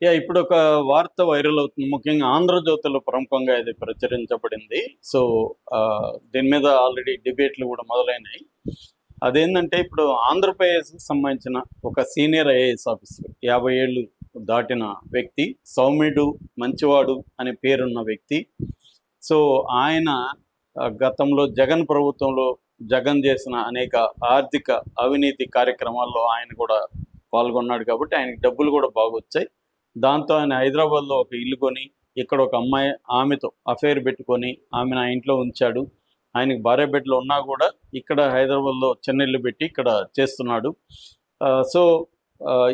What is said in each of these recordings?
ఇప్పుడు ఒక వార్త వైరల్ అవుతుంది. ముఖ్యంగా 'ఆంధ్రజ్యోతి'లో ప్రముఖంగా ఇది ప్రచురించబడింది. సో, దీని మీద ఆల్రెడీ డిబేట్లు గూడా మొదలైనాయి. అదేందంటే, ఇప్పుడు ఆంధ్రప్రదేశ్‌కి సంబంధించిన ఒక సీనియర్ ఐఏఎస్ ఆఫీసర్ 50 ఏళ్ళు దాటిన వ్యక్తి, సౌమ్యుడు, మంచివాడు అనే పేరున్న వ్యక్తి. సో, ఆయన గతంలో జగన్ ప్రభుత్వంలో జగన్ చేసిన అనేక ఆర్థిక అవినీతి కార్యక్రమాల్లో ఆయన కూడా పాల్గొన్నాడు కాబట్టి ఆయనకి డబ్బులు కూడా బాగొచ్చాయి. దాంతో ఆయన హైదరాబాద్లో ఒక ఇల్లు కొని, ఇక్కడ ఒక అమ్మాయి ఆమెతో అఫైర్ పెట్టుకొని ఆమెను ఆ ఇంట్లో ఉంచాడు. ఆయనకి భార్య బిడ్డలు ఉన్నా కూడా ఇక్కడ హైదరాబాద్లో చిన్న ఇల్లు పెట్టి ఇక్కడ చేస్తున్నాడు. సో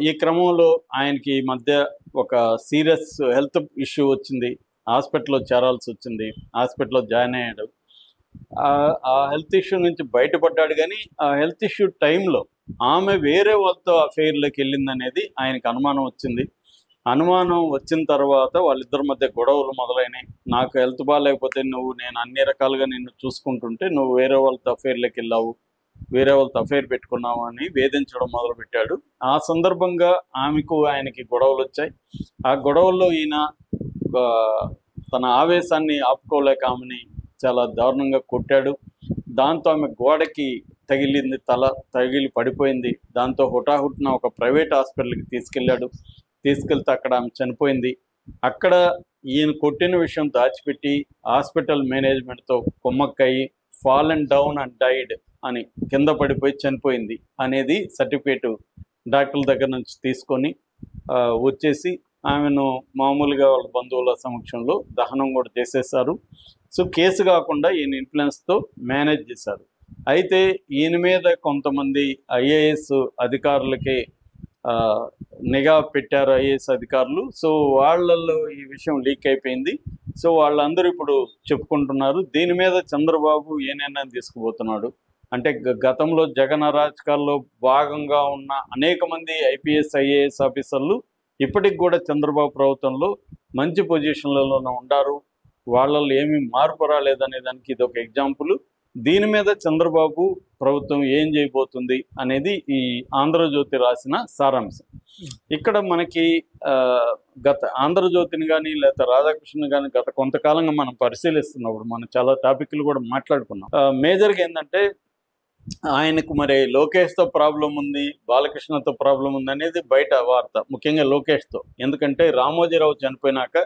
ఈ క్రమంలో ఆయనకి ఈ మధ్య ఒక సీరియస్ హెల్త్ ఇష్యూ వచ్చింది. హాస్పిటల్లో చేరాల్సి వచ్చింది. హాస్పిటల్లో జాయిన్ అయ్యాడు. ఆ హెల్త్ ఇష్యూ నుంచి బయటపడ్డాడు. కానీ ఆ హెల్త్ ఇష్యూ టైంలో ఆమె వేరే వాళ్ళతో అఫైర్లోకి వెళ్ళిందనేది ఆయనకు అనుమానం వచ్చింది. అనుమానం వచ్చిన తర్వాత వాళ్ళిద్దరి మధ్య గొడవలు మొదలైనాయి. నాకు హెల్త్ బాగాలేకపోతే నేను అన్ని రకాలుగా నిన్ను చూసుకుంటుంటే నువ్వు వేరే వాళ్ళతో అఫైర్లోకి వెళ్ళావు, వేరే వాళ్ళతో అఫైర్ పెట్టుకున్నావు అని వేధించడం మొదలుపెట్టాడు. ఆ సందర్భంగా ఆమెకు ఆయనకి గొడవలు వచ్చాయి. ఆ గొడవల్లో ఈయన తన ఆవేశాన్ని ఆపుకోలేక ఆమెని చాలా దారుణంగా కొట్టాడు. దాంతో ఆమె గోడకి తగిలింది, తల తగిలి పడిపోయింది. దాంతో హుటాహుటిన ఒక ప్రైవేట్ హాస్పిటల్కి తీసుకెళ్తే అక్కడ ఆమె చనిపోయింది. అక్కడ ఈయన కొట్టిన విషయం దాచిపెట్టి హాస్పిటల్ మేనేజ్మెంట్తో కుమ్మక్కయి ఫాలెన్ డౌన్ అండ్ డైడ్ అని కింద పడిపోయి చనిపోయింది అనేది సర్టిఫికేట్ డాక్టర్ల దగ్గర నుంచి తీసుకొని వచ్చేసి ఆమెను మామూలుగా వాళ్ళ బంధువుల సమక్షంలో దహనం కూడా చేసేసారు. సో కేసు కాకుండా ఈయన ఇన్ఫ్లుయెన్స్తో మేనేజ్ చేశారు. అయితే ఈయన మీద కొంతమంది ఐఏఎస్ అధికారులకి నిఘా పెట్టారు ఐఏఎస్ అధికారులు. సో వాళ్ళల్లో ఈ విషయం లీక్ అయిపోయింది. సో వాళ్ళందరూ ఇప్పుడు చెప్పుకుంటున్నారు. దీని మీద చంద్రబాబు ఏ నిర్ణయం తీసుకుపోతున్నాడు అంటే, గతంలో జగన్ అరాచకాల్లో భాగంగా ఉన్న అనేక మంది ఐపీఎస్ ఐఏఎస్ ఆఫీసర్లు ఇప్పటికి కూడా చంద్రబాబు ప్రభుత్వంలో మంచి పొజిషన్లలో ఉండారు. వాళ్ళల్లో ఏమీ మార్పు రాలేదనే దానికి ఇది ఒక ఎగ్జాంపుల్. దీని మీద చంద్రబాబు ప్రభుత్వం ఏం చేయబోతుంది అనేది ఈ ఆంధ్రజ్యోతి రాసిన సారాంశం. ఇక్కడ మనకి గత ఆంధ్రజ్యోతిని కానీ లేదా రాధాకృష్ణ కానీ గత కొంతకాలంగా మనం పరిశీలిస్తున్నప్పుడు మనం చాలా టాపిక్లు కూడా మాట్లాడుకున్నాం. మేజర్గా ఏంటంటే, ఆయనకు మరి లోకేష్తో ప్రాబ్లం ఉంది, బాలకృష్ణతో ప్రాబ్లం ఉంది అనేది బయట వార్త, ముఖ్యంగా లోకేష్తో. ఎందుకంటే రామోజీరావు చనిపోయినాక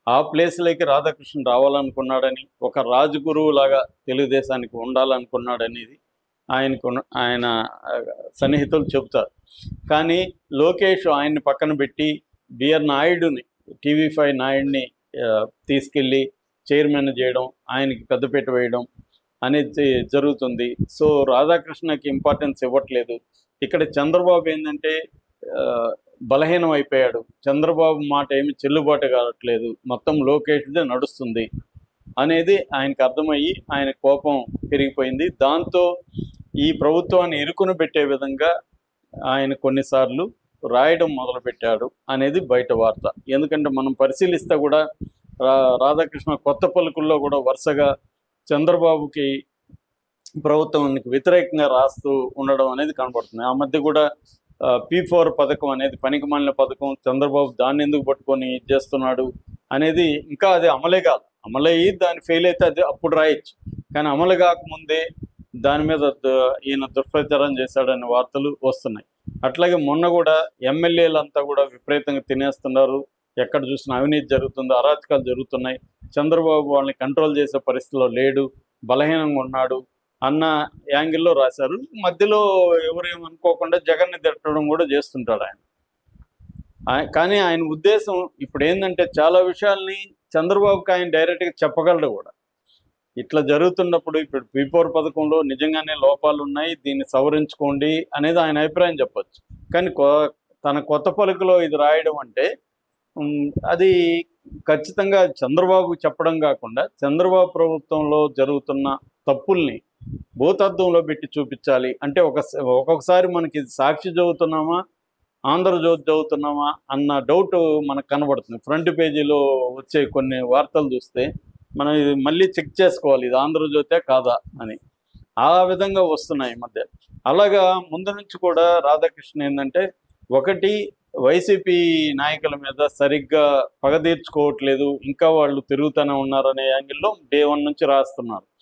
ఆ ప్లేస్లోకి రాధాకృష్ణ రావాలనుకున్నాడని, ఒక రాజగురువు లాగా తెలుగుదేశానికి ఉండాలనుకున్నాడనేది ఆయన సన్నిహితులు చెబుతారు. కానీ లోకేష్ ఆయన్ని పక్కన పెట్టి బిఆర్ నాయుడుని, టీవీ5 నాయుడిని తీసుకెళ్ళి చైర్మన్ చేయడం, ఆయనకి పెద్దపీట వేయడం అనేది జరుగుతుంది. సో రాధాకృష్ణకి ఇంపార్టెన్స్ ఇవ్వట్లేదు. ఇక్కడ చంద్రబాబు ఏంటంటే బలహీనం అయిపోయాడు. చంద్రబాబు మాట ఏమి చెల్లుబాటు కావట్లేదు, మొత్తం లోకేష్దే నడుస్తుంది అనేది ఆయనకు అర్థమయ్యి ఆయన కోపం పెరిగిపోయింది. దాంతో ఈ ప్రభుత్వాన్ని ఇరుకును పెట్టే విధంగా ఆయన కొన్నిసార్లు రాయడం మొదలుపెట్టాడు అనేది బయట వార్త. ఎందుకంటే మనం పరిశీలిస్తే కూడా రాధాకృష్ణ కొత్త పలుకుల్లో కూడా వరుసగా చంద్రబాబుకి ప్రభుత్వానికి వ్యతిరేకంగా రాస్తూ ఉండడం అనేది కనబడుతుంది. ఆ మధ్య కూడా P4 పథకం అనేది పనికిమాలిన పథకం, చంద్రబాబు దాన్ని ఎందుకు పట్టుకొని చేస్తున్నాడు అనేది ఇంకా అది అమలే కాదు. అమలయ్యి దాన్ని ఫెయిల్ అయితే అది అప్పుడు రాయొచ్చు. కానీ అమలు కాకముందే దాని మీద ఈయన దుష్ప్రచారం చేశాడనే వార్తలు వస్తున్నాయి. అట్లాగే మొన్న కూడా ఎమ్మెల్యేలంతా కూడా విపరీతంగా తినేస్తున్నారు, ఎక్కడ చూసినా అవినీతి జరుగుతుందో, అరాచకాలు జరుగుతున్నాయి, చంద్రబాబు వాళ్ళని కంట్రోల్ చేసే పరిస్థితిలో లేడు, బలహీనంగా ఉన్నాడు అన్న యాంగిల్లో రాశారు. మధ్యలో ఎవరేమనుకోకుండా జగన్ని తిట్టడం కూడా చేస్తుంటాడు ఆయన. కానీ ఆయన ఉద్దేశం ఇప్పుడు ఏంటంటే, చాలా విషయాల్ని చంద్రబాబుకి ఆయన డైరెక్ట్గా చెప్పగలడు కూడా. ఇట్లా జరుగుతున్నప్పుడు ఇప్పుడు P4 పథకంలో నిజంగానే లోపాలు ఉన్నాయి, దీన్ని సవరించుకోండి అనేది ఆయన అభిప్రాయం చెప్పచ్చు. కానీ తన కొత్త పలుకులో ఇది రాయడం అంటే అది ఖచ్చితంగా చంద్రబాబు చెప్పడం కాకుండా చంద్రబాబు ప్రభుత్వంలో జరుగుతున్న తప్పుల్ని భూతద్దంలో పెట్టి చూపించాలి. అంటే ఒక్కొక్కసారి మనకి సాక్షి చదువుతున్నామా, ఆంధ్రజ్యోతి చదువుతున్నామా అన్న డౌట్ మనకు కనబడుతుంది. ఫ్రంట్ పేజీలో వచ్చే కొన్ని వార్తలు చూస్తే మనం ఇది మళ్ళీ చెక్ చేసుకోవాలి, ఇది ఆంధ్రజ్యోతే కాదా అని. ఆ విధంగా వస్తున్నాయి ఈ మధ్య. అలాగా ముందు నుంచి కూడా రాధాకృష్ణ ఏంటంటే, ఒకటి వైసీపీ నాయకుల మీద సరిగ్గా పగ తీర్చుకోవట్లేదు, ఇంకా వాళ్ళు తిరుగుతూనే ఉన్నారనే యాంగిల్లో డే 1 నుంచి రాస్తున్నారు.